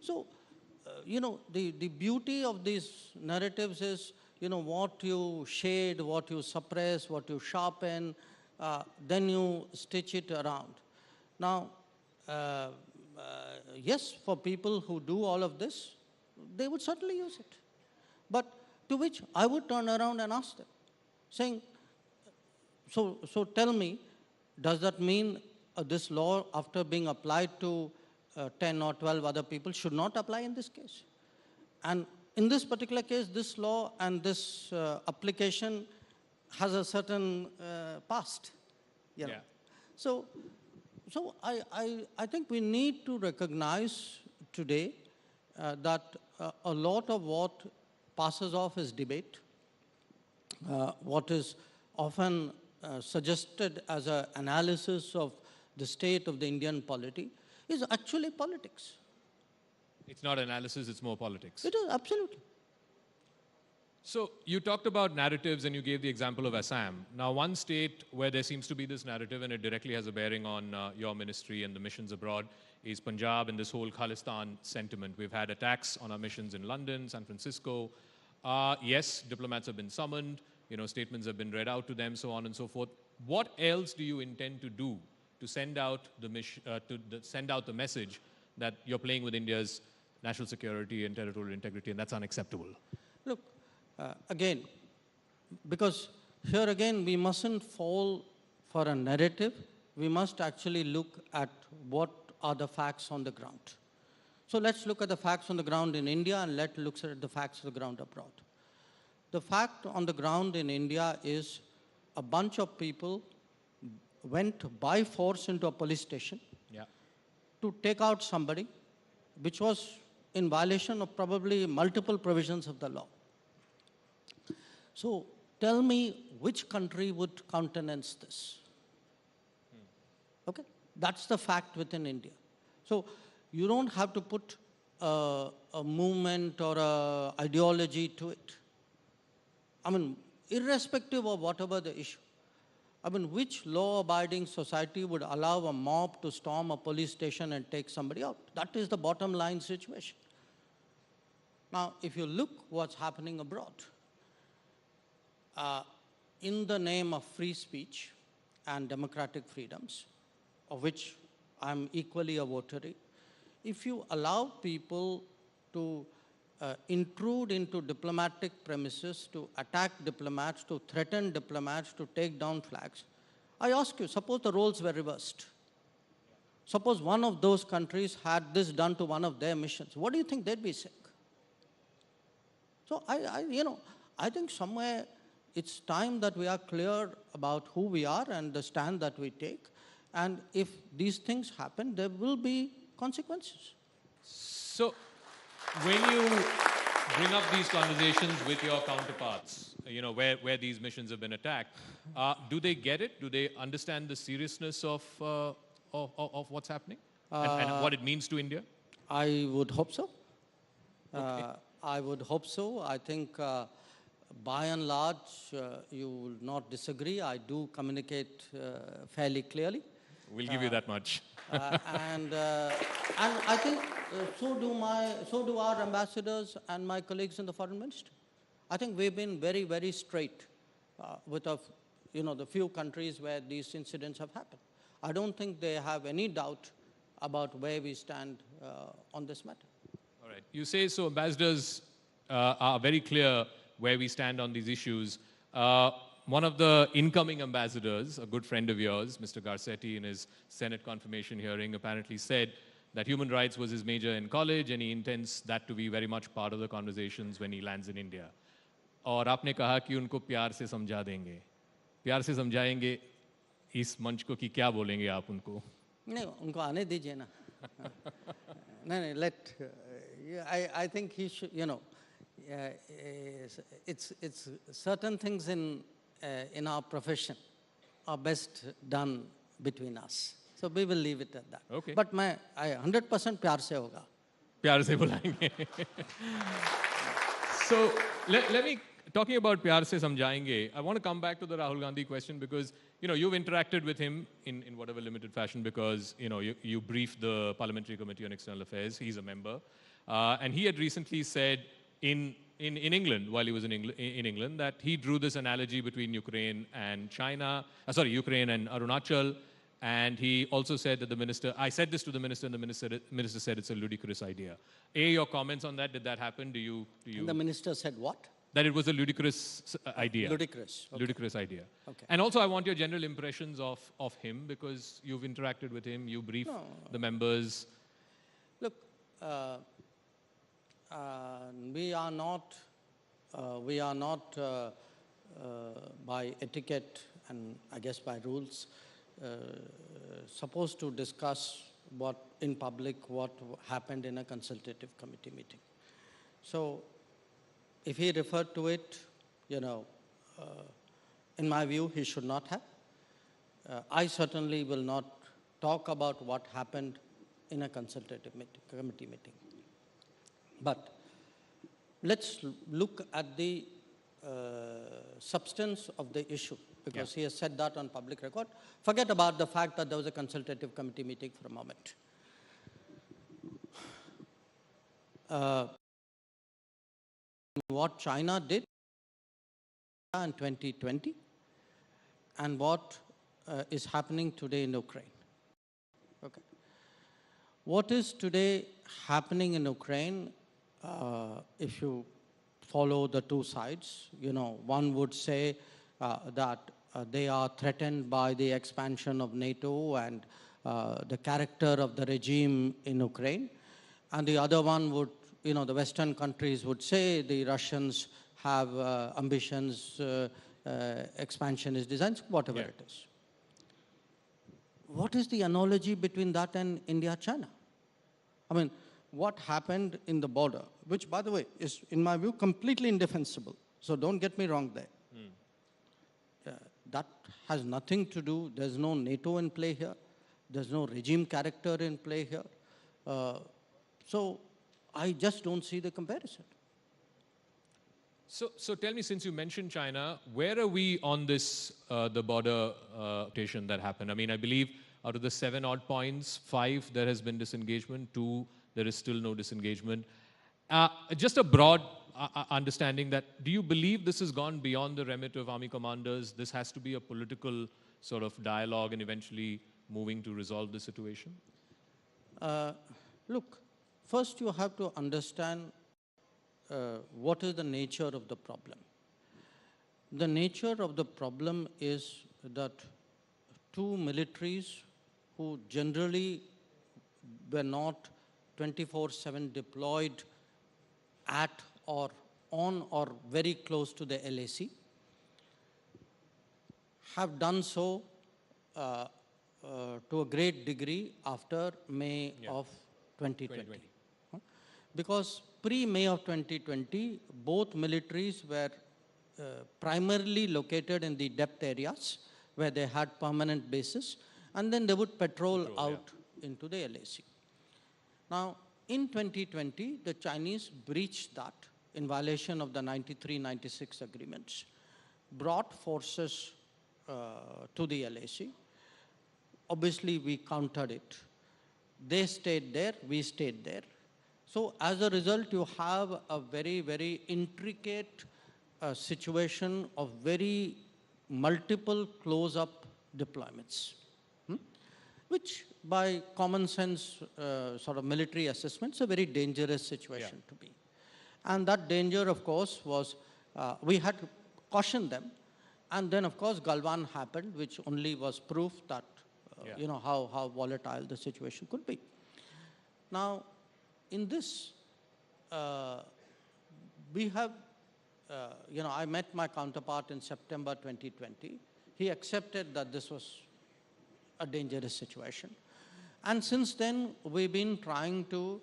So, the beauty of these narratives is, what you shade, what you suppress, what you sharpen, then you stitch it around. Now, yes, for people who do all of this, they would certainly use it. But to which I would turn around and ask them, saying, so tell me, does that mean this law, after being applied to 10 or 12 other people, should not apply in this case? And in this particular case, this law and this application has a certain past. You know? So I think we need to recognize today that a lot of what passes off as debate, what is often suggested as an analysis of the state of the Indian polity, is actually politics. It's not analysis, it's more politics. It is, absolutely. So you talked about narratives and you gave the example of Assam. Now, one state where there seems to be this narrative and it directly has a bearing on your ministry and the missions abroad is Punjab and this whole Khalistan sentiment. We've had attacks on our missions in London, San Francisco. Yes, diplomats have been summoned, statements have been read out to them, so on and so forth. What else do you intend to do to send out the message that you're playing with India's national security and territorial integrity, and that's unacceptable? Look, again, because here again, we mustn't fall for a narrative. We must actually look at what are the facts on the ground. So let's look at the facts on the ground in India and let's look at the facts on the ground abroad. The fact on the ground in India is a bunch of people went by force into a police station to take out somebody, which was in violation of probably multiple provisions of the law. So tell me which country would countenance this? Okay, that's the fact within India. So you don't have to put a movement or a ideology to it. I mean, irrespective of whatever the issue. I mean, which law-abiding society would allow a mob to storm a police station and take somebody out? That is the bottom line situation. Now, if you look what's happening abroad, in the name of free speech and democratic freedoms, of which I'm equally a votary, if you allow people to intrude into diplomatic premises, to attack diplomats, to threaten diplomats, to take down flags, I ask you, suppose the roles were reversed. Suppose one of those countries had this done to one of their missions. What do you think they'd be saying? So I think somewhere it's time that we are clear about who we are and the stand that we take. And if these things happen, there will be consequences. So when you bring up these conversations with your counterparts, where these missions have been attacked, do they get it? Do they understand the seriousness of what's happening and what it means to India? I would hope so. Okay. I would hope so. I think by and large, you will not disagree. I do communicate fairly clearly. We'll give you that much. And I think so do our ambassadors and my colleagues in the foreign ministry. I think we've been very, very straight with the few countries where these incidents have happened. I don't think they have any doubt about where we stand on this matter. All right. You say so. Ambassadors are very clear where we stand on these issues. One of the incoming ambassadors, a good friend of yours, Mr. Garcetti, in his Senate confirmation hearing, apparently said that human rights was his major in college and he intends that to be very much part of the conversations when he lands in India. और आपने कहा कि उनको प्यार से समझा देंगे. प्यार से समझाएंगे इस मंच को कि क्या बोलेंगे आप उनको? नहीं, उनको आने दीजिए ना. Let. I think he should. It's certain things in our profession are best done between us. So we will leave it at that. Okay. But I 100% प्यार से होगा. प्यार से बुलाएंगे. So let me, talking about प्यार से समझाएंगे, I want to come back to the Rahul Gandhi question because you've interacted with him in whatever limited fashion because, you briefed the Parliamentary Committee on External Affairs. He's a member. And he had recently said in England, while he was in England, that he drew this analogy between Ukraine and Ukraine and Arunachal. And he also said that I said this to the minister, and the minister said it's a ludicrous idea. Your comments on that, did that happen? And the minister said what? That it was a ludicrous idea. Ludicrous. Okay. Ludicrous idea. Okay. And also I want your general impressions of him because you've interacted with him, you briefed the members. Look, we are not by etiquette and I guess by rules supposed to discuss in public what happened in a consultative committee meeting. So if he referred to it, in my view, he should not have. I certainly will not talk about what happened in a consultative committee meeting. But let's look at the substance of the issue, because he has said that on public record. Forget about the fact that there was a consultative committee meeting for a moment. What China did in 2020 and what is happening today in Ukraine. Okay. What is today happening in Ukraine, if you follow the two sides, one would say that they are threatened by the expansion of NATO and the character of the regime in Ukraine. And the other one would, the Western countries would say the Russians have ambitions, expansionist designs, whatever it is. What is the analogy between that and India-China? I mean, what happened in the border, which, by the way, is, in my view, completely indefensible. So don't get me wrong there. That has nothing to do, there's no NATO in play here. There's no regime character in play here. So I just don't see the comparison. So tell me, since you mentioned China, where are we on this, the border rotation that happened? I mean, I believe out of the 7 odd points, 5, there has been disengagement, 2, there is still no disengagement. Just a broad understanding that, do you believe this has gone beyond the remit of army commanders? This has to be a political sort of dialogue and eventually moving to resolve the situation? Look, first you have to understand what is the nature of the problem. The nature of the problem is that two militaries who generally were not 24/7 deployed at or on or very close to the LAC have done so to a great degree after May of 2020. Because pre-May of 2020, both militaries were primarily located in the depth areas where they had permanent bases, and then they would patrol out into the LAC. Now, in 2020, the Chinese breached that in violation of the 93-96 agreements, brought forces to the LAC. Obviously, we countered it. They stayed there, we stayed there. So as a result, you have a very, very intricate situation of very multiple close-up deployments, which by common sense sort of military assessments, a very dangerous situation to be. And that danger, of course, was, we had to caution them. And then, of course, Galwan happened, which only was proof that, how volatile the situation could be. Now, in this, we have, I met my counterpart in September 2020. He accepted that this was a dangerous situation. And since then, we've been trying to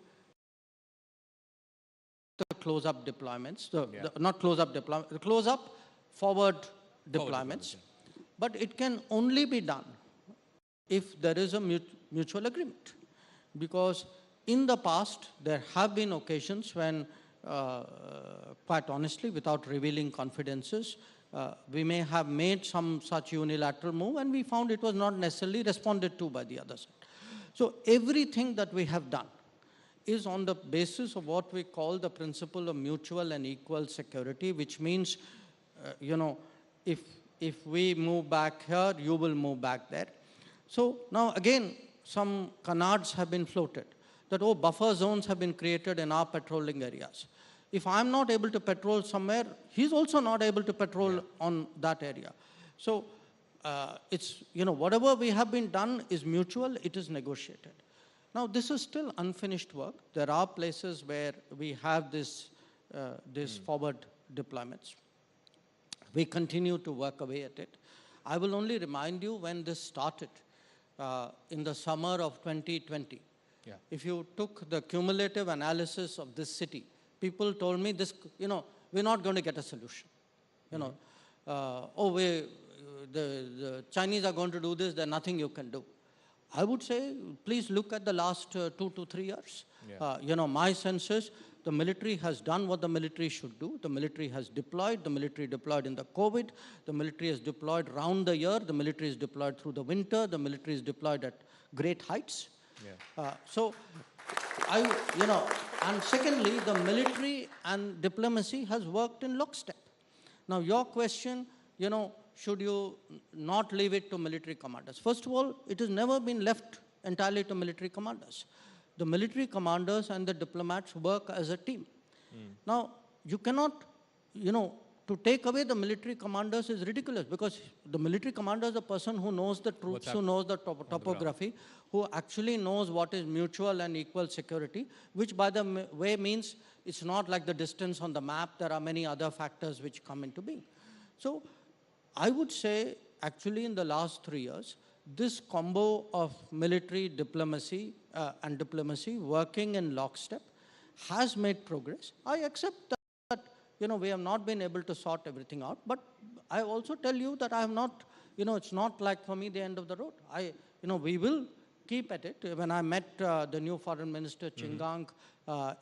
the close-up deployments, not close-up deployments, the close-up forward deployments. But it can only be done if there is a mutual agreement. Because in the past, there have been occasions when, quite honestly, without revealing confidences, we may have made some such unilateral move, and we found it was not necessarily responded to by the other side. So everything that we have done is on the basis of what we call the principle of mutual and equal security, which means, if we move back here, you will move back there. So now again, some canards have been floated that, buffer zones have been created in our patrolling areas. If I'm not able to patrol somewhere, he's also not able to patrol on that area. So it's, whatever we have been done is mutual, it is negotiated. Now, this is still unfinished work. There are places where we have this forward deployments. We continue to work away at it. I will only remind you when this started in the summer of 2020. Yeah. If you took the cumulative analysis of this city, people told me this, we're not going to get a solution. The Chinese are going to do this, there's nothing you can do. I would say, please look at the last 2 to 3 years. Yeah. My sense is the military has done what the military should do. The military has deployed. The military deployed in the COVID. The military is deployed round the year. The military is deployed through the winter. The military is deployed at great heights. Yeah. And secondly, the military and diplomacy has worked in lockstep. Now, your question, should you not leave it to military commanders? First of all, it has never been left entirely to military commanders. The military commanders and the diplomats work as a team. Now, you cannot, to take away the military commanders is ridiculous, because the military commander is the person who knows the troops, who knows the topography, who actually knows what is mutual and equal security, which by the way means it's not like the distance on the map. There are many other factors which come into being. So I would say, actually, in the last 3 years, this combo of military diplomacy and diplomacy working in lockstep has made progress. I accept that, we have not been able to sort everything out, but I also tell you that I have not, it's not like for me the end of the road. We will keep at it. When I met the new foreign minister, Chingang, in